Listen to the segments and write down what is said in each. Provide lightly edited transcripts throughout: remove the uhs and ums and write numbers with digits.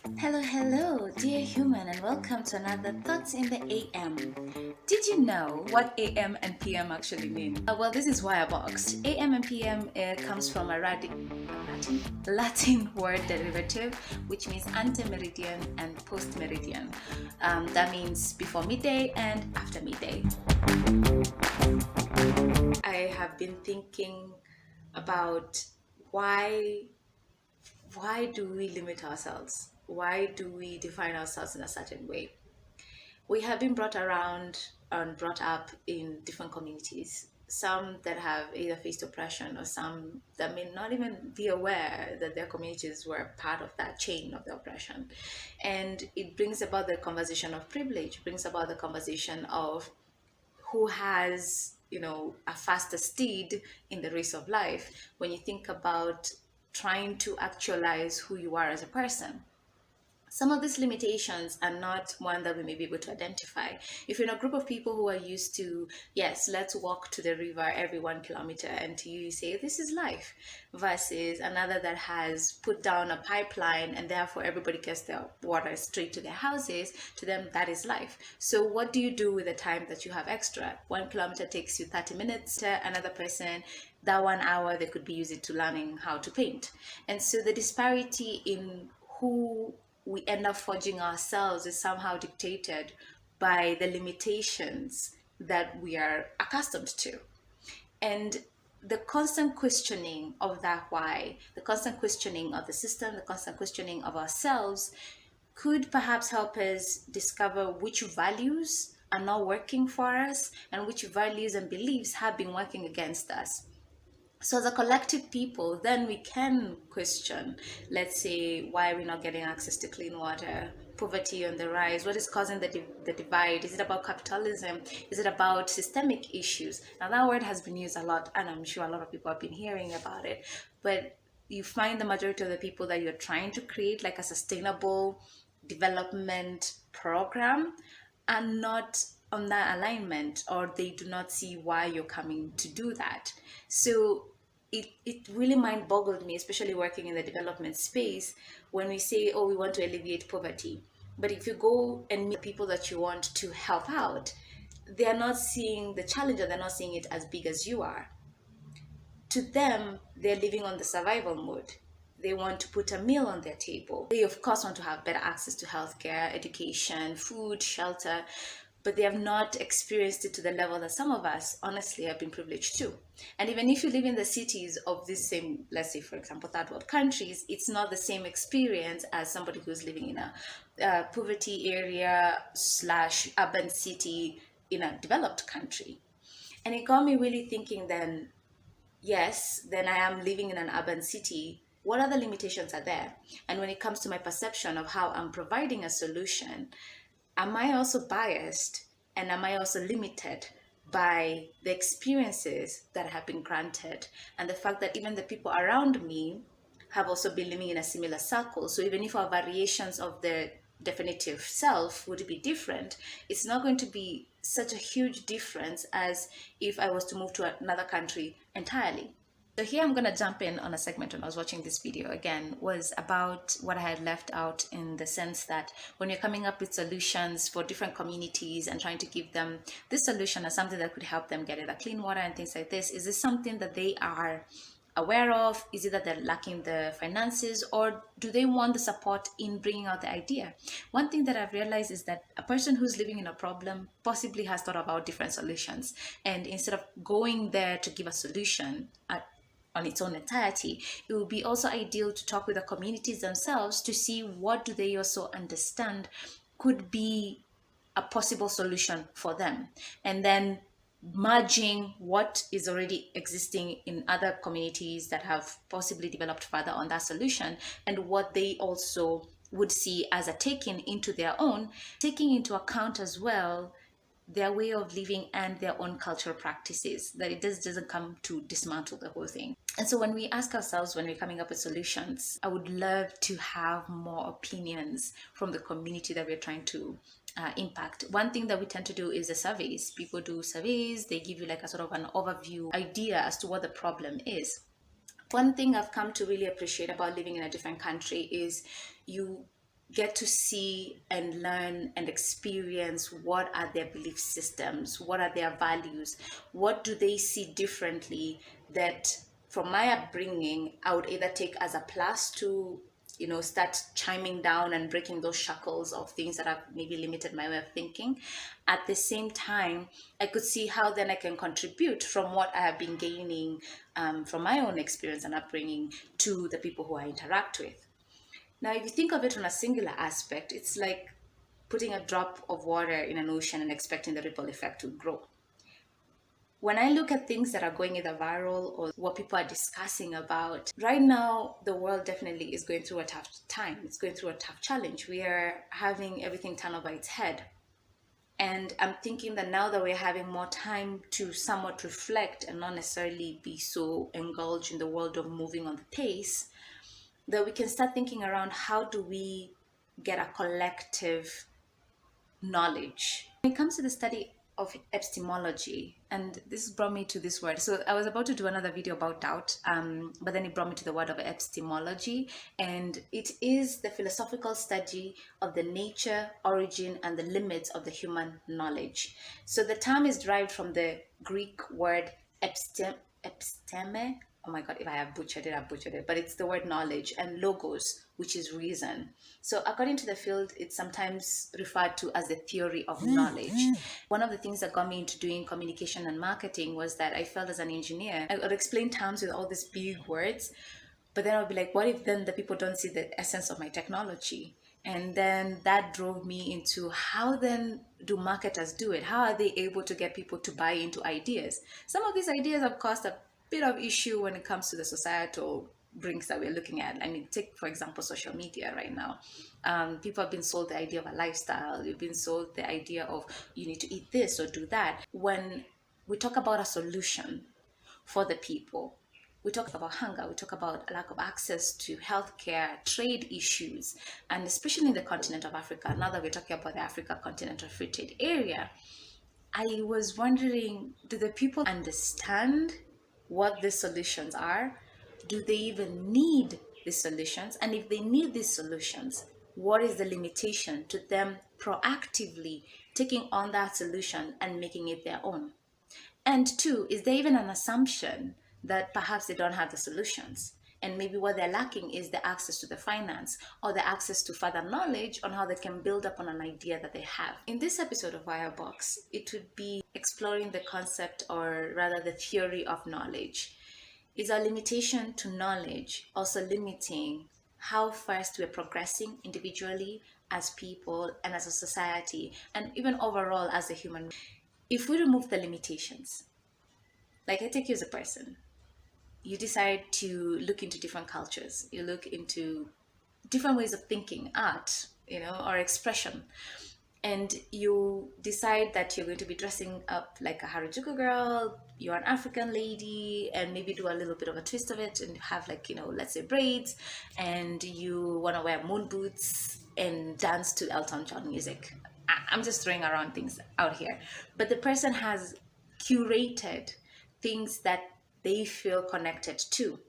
Hello, dear human, and welcome to another Thoughts in the AM. Did you know what AM and PM actually mean? Well, this is why I boxed. AM and PM comes from a Latin word derivative, which means ante-meridian and post-meridian. That means before midday and after midday. I have been thinking about why why do we limit ourselves? Why do we define ourselves in a certain way? We have been brought around and brought up in different communities, some that have either faced oppression or some that may not even be aware that their communities were part of that chain of the oppression. And it brings about the conversation of privilege, brings about the conversation of who has a faster steed in the race of life when you think about trying to actualize who you are as a person. Some of these limitations are not one that we may be able to identify. If you're in a group of people who are used to, yes, let's walk to the river every 1 kilometer, and to you say, this is life, versus another that has put down a pipeline and therefore everybody gets their water straight to their houses, to them, that is life. So what do you do with the time that you have extra? 1 kilometer takes you 30 minutes. To another person, that 1 hour, they could be using to learning how to paint. And so the disparity in who we end up forging ourselves is somehow dictated by the limitations that we are accustomed to. And the constant questioning of that why, the constant questioning of the system, the constant questioning of ourselves could perhaps help us discover which values are not working for us and which values and beliefs have been working against us. So as a collective people, then we can question, let's say, why are we not getting access to clean water, poverty on the rise, what is causing the divide? Is it about capitalism? Is it about systemic issues? Now that word has been used a lot, and I'm sure a lot of people have been hearing about it, but you find the majority of the people that you're trying to create like a sustainable development program are not on that alignment, or they do not see why you're coming to do that. So it really mind boggled me, especially working in the development space, when we say, oh, we want to alleviate poverty. But if you go and meet people that you want to help out, they're not seeing the challenge, or they're not seeing it as big as you are. To them, they're living on the survival mode. They want to put a meal on their table. They, of course, want to have better access to healthcare, education, food, shelter, but they have not experienced it to the level that some of us, honestly, have been privileged to. And even if you live in the cities of this same, let's say, for example, third world countries, it's not the same experience as somebody who's living in a poverty area / urban city in a developed country. And it got me really thinking then, yes, then I am living in an urban city. What other limitations are there? And when it comes to my perception of how I'm providing a solution, am I also biased, and am I also limited by the experiences that have been granted, and the fact that even the people around me have also been living in a similar circle? So even if our variations of the definitive self would be different, it's not going to be such a huge difference as if I was to move to another country entirely. So here I'm going to jump in on a segment when I was watching this video again, was about what I had left out, in the sense that when you're coming up with solutions for different communities and trying to give them this solution as something that could help them get either clean water and things like this, is this something that they are aware of? Is it that they're lacking the finances, or do they want the support in bringing out the idea? One thing that I've realized is that a person who's living in a problem possibly has thought about different solutions, and instead of going there to give a solution on its own entirety, it would be also ideal to talk with the communities themselves to see what do they also understand could be a possible solution for them, and then merging what is already existing in other communities that have possibly developed further on that solution, and what they also would see as a taking into their own, taking into account as well their way of living and their own cultural practices, that it doesn't come to dismantle the whole thing. And so when we ask ourselves, when we're coming up with solutions, I would love to have more opinions from the community that we're trying to impact. One thing that we tend to do is the surveys. People do surveys, they give you like a sort of an overview idea as to what the problem is. One thing I've come to really appreciate about living in a different country is you get to see and learn and experience what are their belief systems, what are their values, what do they see differently that from my upbringing I would either take as a plus to start chiming down and breaking those shackles of things that have maybe limited my way of thinking. At the same time, I could see how then I can contribute from what I have been gaining from my own experience and upbringing to the people who I interact with. Now, if you think of it on a singular aspect, it's like putting a drop of water in an ocean and expecting the ripple effect to grow. When I look at things that are going either viral or what people are discussing about, right now, the world definitely is going through a tough time. It's going through a tough challenge. We are having everything turned over its head. And I'm thinking that now that we're having more time to somewhat reflect and not necessarily be so engulfed in the world of moving on the pace, that we can start thinking around how do we get a collective knowledge. When it comes to the study of epistemology, and this brought me to this word. So I was about to do another video about doubt, but then it brought me to the word of epistemology, and it is the philosophical study of the nature, origin, and the limits of the human knowledge. So the term is derived from the Greek word episteme. Oh my God, if I have butchered it, I've butchered it. But it's the word knowledge, and logos, which is reason. So according to the field, it's sometimes referred to as the theory of knowledge. One of the things that got me into doing communication and marketing was that I felt as an engineer, I would explain terms with all these big words, but then I'll be like, what if then the people don't see the essence of my technology? And then that drove me into how then do marketers do it? How are they able to get people to buy into ideas? Some of these ideas have caused a bit of issue when it comes to the societal brinks that we're looking at. I mean, take, for example, social media right now. People have been sold the idea of a lifestyle. You've been sold the idea of you need to eat this or do that. When we talk about a solution for the people, we talk about hunger, we talk about lack of access to healthcare, trade issues, and especially in the continent of Africa. Now that we're talking about the Africa Continental Free Trade Area, I was wondering, do the people understand what the solutions are? Do they even need the solutions? And if they need these solutions, what is the limitation to them proactively taking on that solution and making it their own? And two, is there even an assumption that perhaps they don't have the solutions? And maybe what they're lacking is the access to the finance or the access to further knowledge on how they can build upon an idea that they have. In this episode of Firebox, it would be exploring the concept, or rather the theory of knowledge. Is our limitation to knowledge also limiting how fast we're progressing individually, as people, and as a society, and even overall as a human? If we remove the limitations, like I take you as a person, you decide to look into different cultures, you look into different ways of thinking, art, or expression, and you decide that you're going to be dressing up like a Harajuku girl, you're an African lady, and maybe do a little bit of a twist of it and have, like, let's say braids, and you want to wear moon boots and dance to Elton John music. I'm just throwing around things out here. But the person has curated things that they feel connected to.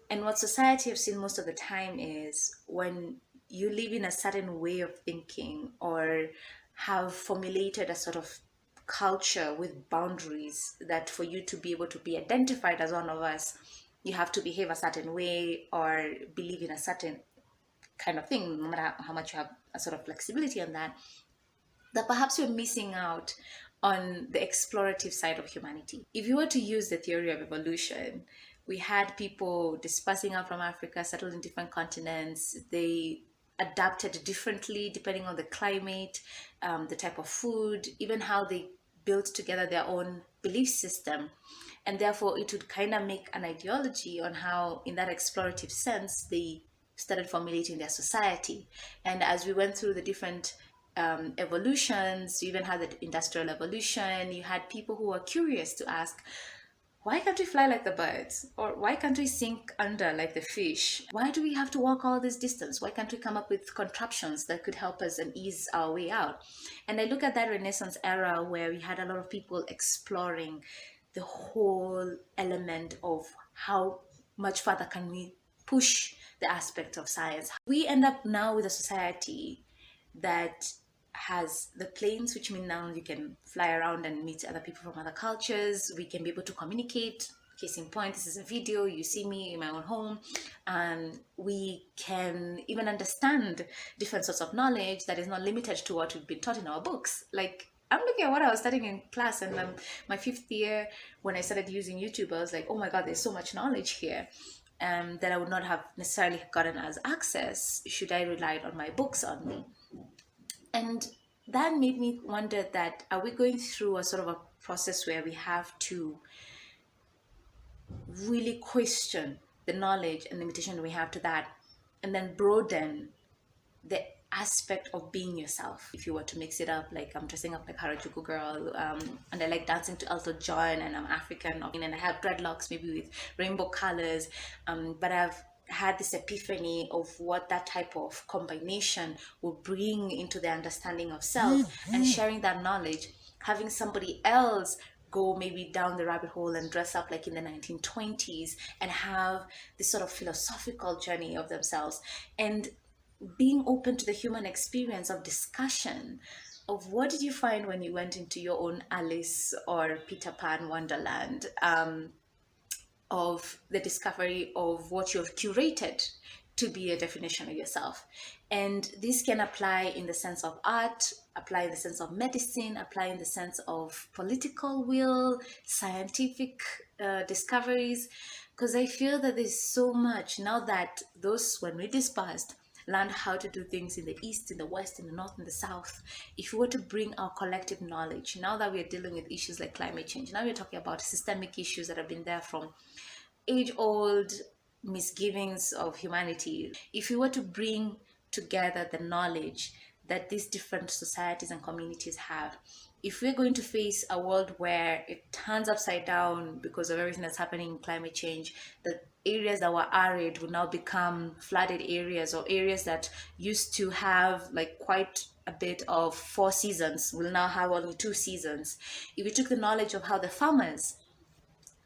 And what society has seen most of the time is when you live in a certain way of thinking or have formulated a sort of culture with boundaries, that for you to be able to be identified as one of us, you have to behave a certain way or believe in a certain kind of thing, no matter how much you have a sort of flexibility on that, that perhaps you're missing out on the explorative side of humanity. If you were to use the theory of evolution, we had people dispersing out from Africa, settled in different continents. They adapted differently depending on the climate, the type of food, even how they built together their own belief system. And therefore, it would kind of make an ideology on how, in that explorative sense, they started formulating their society. And as we went through the different evolutions, you even had the industrial evolution, you had people who were curious to ask, why can't we fly like the birds? Or why can't we sink under like the fish? Why do we have to walk all this distance? Why can't we come up with contraptions that could help us and ease our way out? And I look at that Renaissance era where we had a lot of people exploring the whole element of how much further can we push the aspect of science. We end up now with a society that has the planes, which mean now you can fly around and meet other people from other cultures. We can be able to communicate. Case in point, this is a video, you see me in my own home, and we can even understand different sorts of knowledge that is not limited to what we've been taught in our books. Like, I'm looking at what I was studying in class, and my 5th year, when I started using YouTube, I was like, oh my God, there's so much knowledge here that I would not have necessarily gotten as access should I relied on my books only. And that made me wonder that, are we going through a sort of a process where we have to really question the knowledge and limitation we have to that, and then broaden the aspect of being yourself? If you were to mix it up, like I'm dressing up like Harajuku girl, and I like dancing to Elton John, and I'm African, and I have dreadlocks maybe with rainbow colors, but I've had this epiphany of what that type of combination will bring into the understanding of self, and sharing that knowledge, having somebody else go maybe down the rabbit hole and dress up like in the 1920s and have this sort of philosophical journey of themselves, and being open to the human experience of discussion of what did you find when you went into your own Alice or Peter Pan Wonderland, of the discovery of what you've curated to be a definition of yourself. And this can apply in the sense of art, apply in the sense of medicine, apply in the sense of political will, scientific discoveries, because I feel that there's so much now that those, when we dispersed, learned how to do things in the east, in the west, in the north, in the south. If we were to bring our collective knowledge, now that we're dealing with issues like climate change, now we're talking about systemic issues that have been there from age-old misgivings of humanity. If we were to bring together the knowledge that these different societies and communities have, if we're going to face a world where it turns upside down because of everything that's happening in climate change, the areas that were arid will now become flooded areas, or areas that used to have like quite a bit of 4 seasons will now have only 2 seasons. If we took the knowledge of how the farmers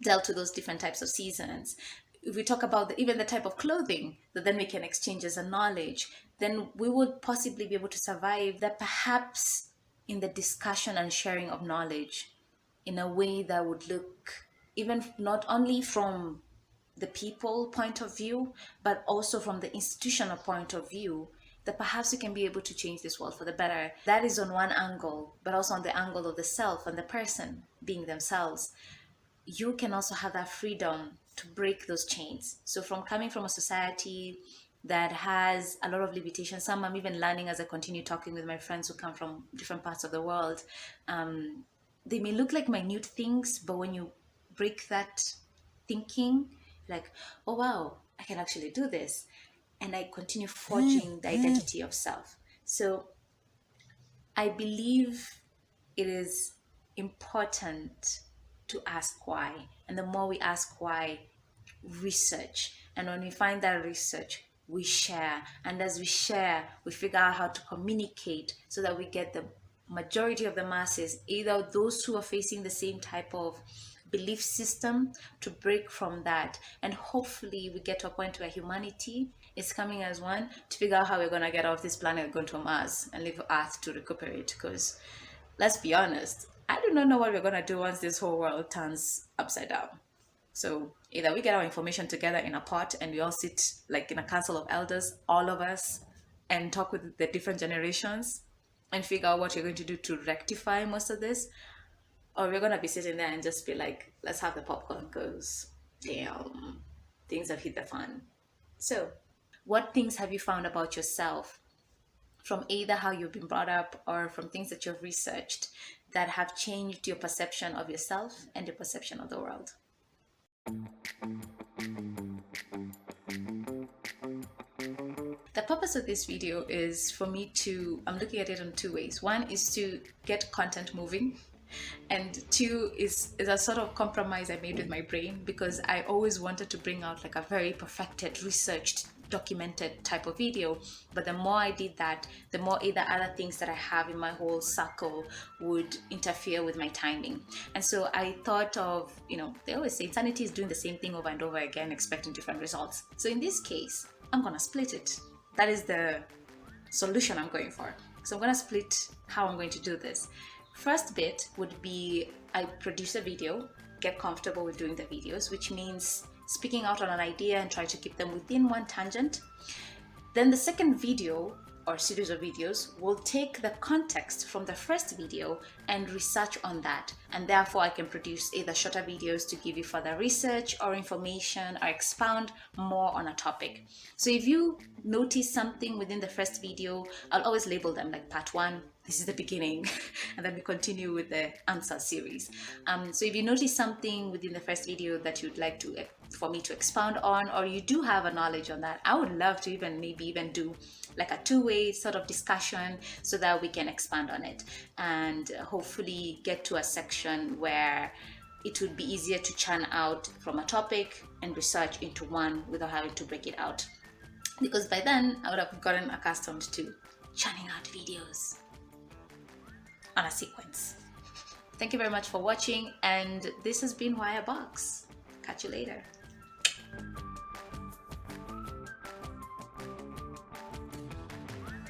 dealt with those different types of seasons, if we talk about even the type of clothing that then we can exchange as a knowledge, then we would possibly be able to survive that, perhaps in the discussion and sharing of knowledge in a way that would look, even not only from the people point of view, but also from the institutional point of view, that perhaps we can be able to change this world for the better. That is on one angle, but also on the angle of the self and the person being themselves. You can also have that freedom to break those chains. So from coming from a society that has a lot of limitations, some I'm even learning as I continue talking with my friends who come from different parts of the world. They may look like minute things, but when you break that thinking, like, oh wow, I can actually do this. And I continue forging the identity of self. So I believe it is important to ask why. And the more we ask why, research. And when we find that research, we share. And as we share, we figure out how to communicate so that we get the majority of the masses, either those who are facing the same type of belief system, to break from that. And hopefully we get to a point where humanity is coming as one to figure out how we're going to get off this planet, go to Mars and leave Earth to recuperate. Because let's be honest, I do not know what we're going to do once this whole world turns upside down. So either we get our information together in a pot and we all sit like in a council of elders, all of us, and talk with the different generations and figure out what you're going to do to rectify most of this, or we're going to be sitting there and just be like, let's have the popcorn because damn, things have hit the fan. So what things have you found about yourself from either how you've been brought up or from things that you've researched that have changed your perception of yourself and your perception of the world? The purpose of this video is for me to, I'm looking at it in 2 ways. One is to get content moving, and 2 is a sort of compromise I made with my brain, because I always wanted to bring out like a very perfected, researched, documented type of video. But the more I did that, the more either other things that I have in my whole circle would interfere with my timing. And so I thought of, they always say insanity is doing the same thing over and over again, expecting different results. So in this case, I'm going to split it. That is the solution I'm going for. So I'm going to split how I'm going to do this. First bit would be I produce a video, get comfortable with doing the videos, which means speaking out on an idea and try to keep them within one tangent. Then the second video or series of videos will take the context from the first video and research on that, and therefore I can produce either shorter videos to give you further research or information or expound more on a topic. So if you notice something within the first video, I'll always label them like part 1, this is the beginning, and then we continue with the answer series. So if you notice something within the first video that you'd like to for me to expound on, or you do have a knowledge on that, I would love to maybe even do like a two-way sort of discussion so that we can expand on it and hopefully get to a section where it would be easier to churn out from a topic and research into one without having to break it out. Because by then I would have gotten accustomed to churning out videos on a sequence. Thank you very much for watching, and this has been Wire Box. Catch you later.